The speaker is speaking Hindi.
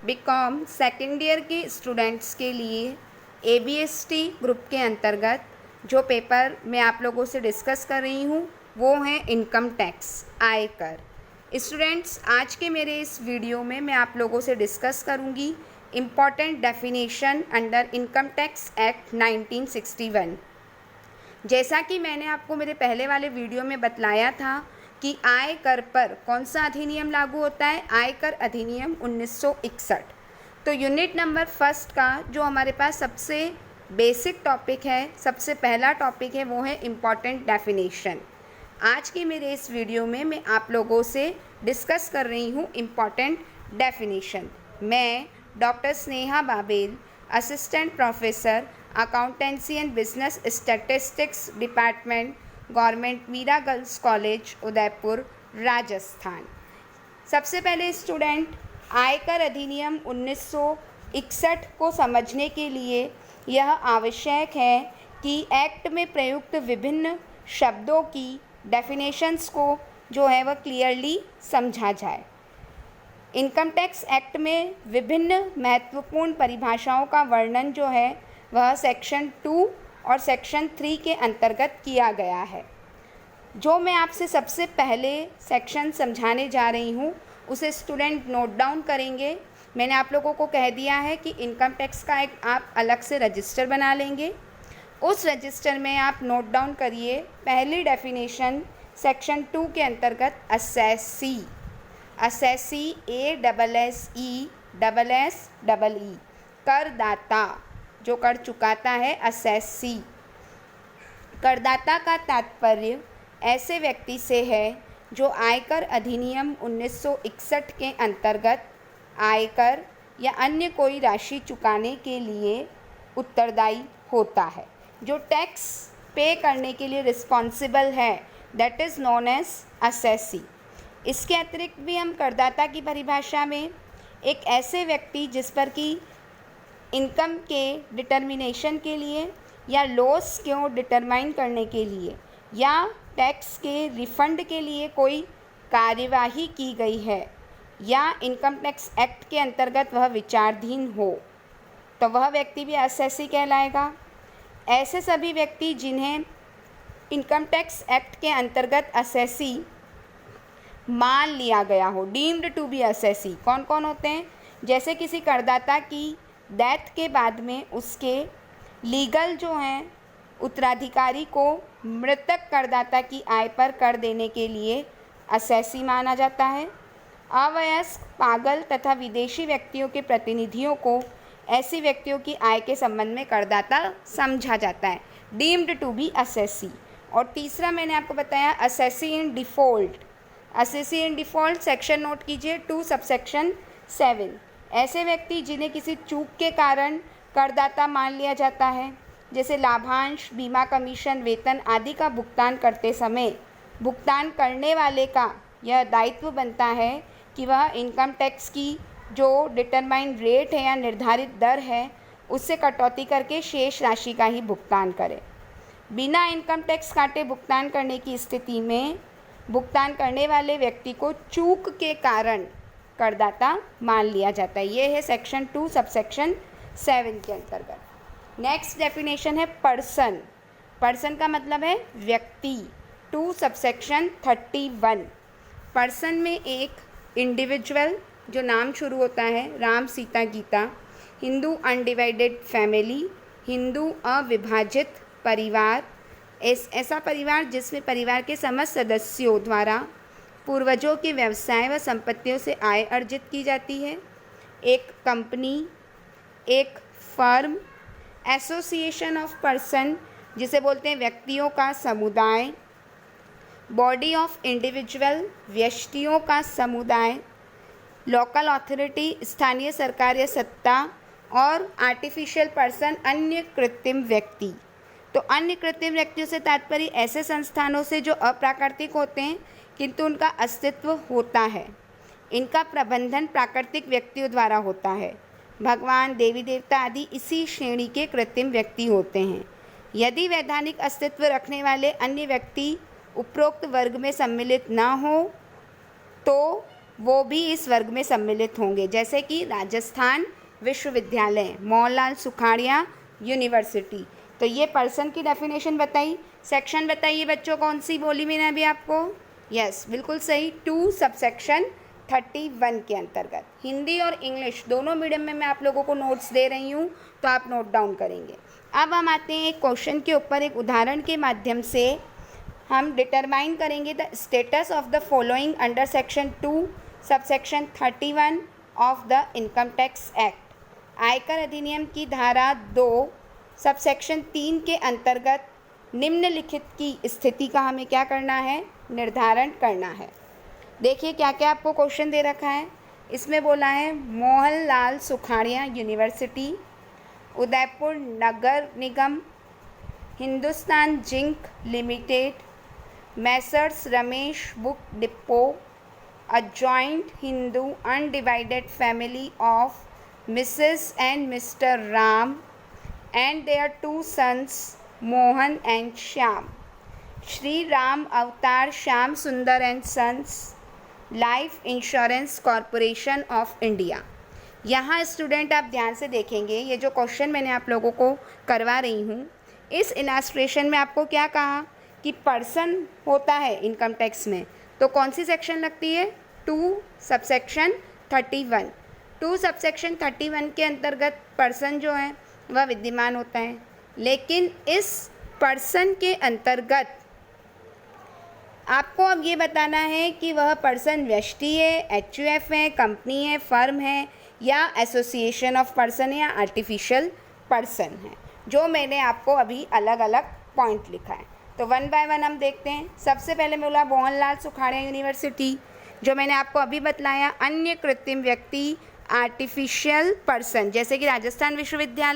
बीकॉम सेकेंड ईयर के स्टूडेंट्स के लिए ABST ग्रुप के अंतर्गत जो पेपर मैं आप लोगों से डिस्कस कर रही हूँ वो है इनकम टैक्स, आयकर। स्टूडेंट्स, आज के मेरे इस वीडियो में मैं आप लोगों से डिस्कस करूँगी important definition under income tax act 1961। जैसा कि मैंने आपको मेरे पहले वाले वीडियो में बतलाया था कि आयकर पर कौन सा अधिनियम लागू होता है, आयकर अधिनियम 1961। तो यूनिट नंबर फर्स्ट का जो हमारे पास सबसे बेसिक टॉपिक है, सबसे पहला टॉपिक है, वो है इम्पॉर्टेंट डेफिनेशन। आज के मेरे इस वीडियो में मैं आप लोगों से डिस्कस कर रही हूँ इम्पॉर्टेंट डेफिनेशन। मैं doctor Sneha Babel, assistant professor accountancy and business statistics department, government Meera girls college, Udaipur, Rajasthan. सबसे पहले स्टूडेंट, आयकर अधिनियम 1961 को समझने के लिए यह आवश्यक है कि एक्ट में प्रयुक्त विभिन्न शब्दों की डेफिनेशंस को जो है वह क्लियरली समझा जाए। इनकम टैक्स एक्ट में विभिन्न महत्वपूर्ण परिभाषाओं का वर्णन जो है वह सेक्शन 2 और सेक्शन 3 के अंतर्गत किया गया है। जो मैं आपसे सबसे पहले सेक्शन समझाने जा रही हूँ उसे स्टूडेंट नोट डाउन करेंगे। मैंने आप लोगों को कह दिया है कि इनकम टैक्स का एक आप अलग से रजिस्टर बना लेंगे। उस रजिस्टर में आप नोट डाउन करिए पहली डेफिनेशन सेक्शन 2 के अंतर्गत असेसी, असेसी ASSE करदाता, जो कर चुकाता है, असेसी। करदाता का तात्पर्य ऐसे व्यक्ति से है जो आयकर अधिनियम 1961 के अंतर्गत आयकर या अन्य कोई राशि चुकाने के लिए उत्तरदायी होता है, जो टैक्स पे करने के लिए रिस्पॉन्सिबल है, that is known as assessee. इसके अतिरिक्त भी हम करदाता की परिभाषा में एक ऐसे व्यक्ति जिस पर कि इनकम के डिटर्मिनेशन के लिए या लॉस को डिटरमाइन करने के लिए या टैक्स के रिफंड के लिए कोई कार्यवाही की गई है या इनकम टैक्स एक्ट के अंतर्गत वह विचाराधीन हो, तो वह व्यक्ति भी असेसी कहलाएगा। ऐसे सभी व्यक्ति जिन्हें इनकम टैक्स एक्ट के अंतर्गत असेसी मान लिया गया हो, डीम्ड टू बी असेसी, कौन कौन होते हैं? जैसे किसी करदाता की डेथ के बाद में उसके लीगल जो हैं उत्तराधिकारी को मृतक करदाता की आय पर कर देने के लिए असेसी माना जाता है। अवयस्क, पागल तथा विदेशी व्यक्तियों के प्रतिनिधियों को ऐसी व्यक्तियों की आय के संबंध में करदाता समझा जाता है, डीम्ड टू बी असेसी। और तीसरा मैंने आपको बताया assessee in default. Assessee in default section note कीजिए 2 सबसेक्शन 7। ऐसे व्यक्ति जिन्हें किसी चूक के कारण करदाता मान लिया जाता है, जैसे लाभांश, बीमा कमीशन, वेतन आदि का भुगतान करते समय भुगतान करने वाले का यह दायित्व बनता है कि वह इनकम टैक्स की जो डिटरमाइंड रेट है या निर्धारित दर है उससे कटौती करके शेष राशि का ही भुगतान करे। बिना इनकम टैक्स काटे भुगतान करने की स्थिति में भुगतान करने वाले व्यक्ति को चूक के कारण करदाता मान लिया जाता है। ये है सेक्शन 2 सबसेक्शन 7 के अंतर्गत। नेक्स्ट डेफिनेशन है पर्सन। पर्सन का मतलब है व्यक्ति, 2 सबसेक्शन 31। पर्सन में एक इंडिविजुअल जो नाम शुरू होता है राम, सीता, गीता, हिंदू अनडिवाइडेड फैमिली, हिंदू अविभाजित परिवार, ऐसा परिवार जिसमें परिवार के समस्त सदस्यों द्वारा पूर्वजों के व्यवसाय व संपत्तियों से आय अर्जित की जाती है। एक कंपनी, एक फर्म, एसोसिएशन ऑफ पर्सन जिसे बोलते हैं व्यक्तियों का समुदाय, बॉडी ऑफ इंडिविजुअल व्यक्तियों का समुदाय, लोकल अथॉरिटी स्थानीय सरकार या सत्ता, और आर्टिफिशियल पर्सन अन्य कृत्रिम व्यक्ति। तो अन्य कृत्रिम व्यक्तियों से तात्पर्य ऐसे संस्थानों से जो अप्राकृतिक होते हैं किंतु उनका अस्तित्व होता है। इनका प्रबंधन प्राकृतिक व्यक्तियों द्वारा होता है। भगवान, देवी देवता आदि इसी श्रेणी के कृत्रिम व्यक्ति होते हैं। यदि वैधानिक अस्तित्व रखने वाले अन्य व्यक्ति उपरोक्त वर्ग में सम्मिलित न हो तो वो भी इस वर्ग में सम्मिलित होंगे, जैसे कि राजस्थान विश्वविद्यालय, मोहनलाल सुखाड़िया यूनिवर्सिटी। तो ये पर्सन की डेफिनेशन बताई। सेक्शन बताइए बच्चों, कौन सी बोली मैंने अभी आपको? यस, बिल्कुल सही, 2 सबसेक्शन 31 के अंतर्गत। हिंदी और इंग्लिश दोनों मीडियम में मैं आप लोगों को नोट्स दे रही हूँ, तो आप नोट डाउन करेंगे। अब हम आते हैं एक क्वेश्चन के ऊपर, एक उदाहरण के माध्यम से हम डिटरमाइन करेंगे the status of the following under section 2 subsection 31 of the income tax act. आयकर अधिनियम की धारा 2 सबसेक्शन 3 के अंतर्गत निम्नलिखित की स्थिति का हमें क्या करना है? निर्धारण करना है। देखिए क्या क्या आपको क्वेश्चन दे रखा है। इसमें बोला है Mohanlal Sukhadia university, Udaipur Nagar Nigam, Hindustan zinc limited, messrs Ramesh book depot, a joint Hindu undivided family of Mrs and Mr Ram and their 2 sons Mohan and Shyam, Shri Ram Avatar Shyam Sundar and sons life insurance corporation of India. यहाँ स्टूडेंट आप ध्यान से देखेंगे, ये जो क्वेश्चन मैंने आप लोगों को करवा रही हूँ, इस इलास्ट्रेशन में आपको क्या कहा कि पर्सन होता है इनकम टैक्स में, तो कौन सी सेक्शन लगती है? 2 सबसेक्शन 31। 2 सबसेक्शन 31 के अंतर्गत पर्सन जो है वह विद्यमान होता है, लेकिन इस पर्सन के अंतर्गत आपको अब ये बताना है कि वह पर्सन व्यष्टि है, एचयूएफ है, कंपनी है, फर्म है, या एसोसिएशन ऑफ पर्सन है, या आर्टिफिशियल पर्सन है, जो मैंने आपको अभी अलग अलग पॉइंट लिखा है। तो 1 बाय 1 हम देखते हैं। सबसे पहले मैं बोला मोहनलाल सुखाड़िया यूनिवर्सिटी, जो मैंने आपको अभी बतलाया। अन्य कृत्रिम व्यक्ति आर्टिफिशियल पर्सन, जैसे कि राजस्थान विश्वविद्यालय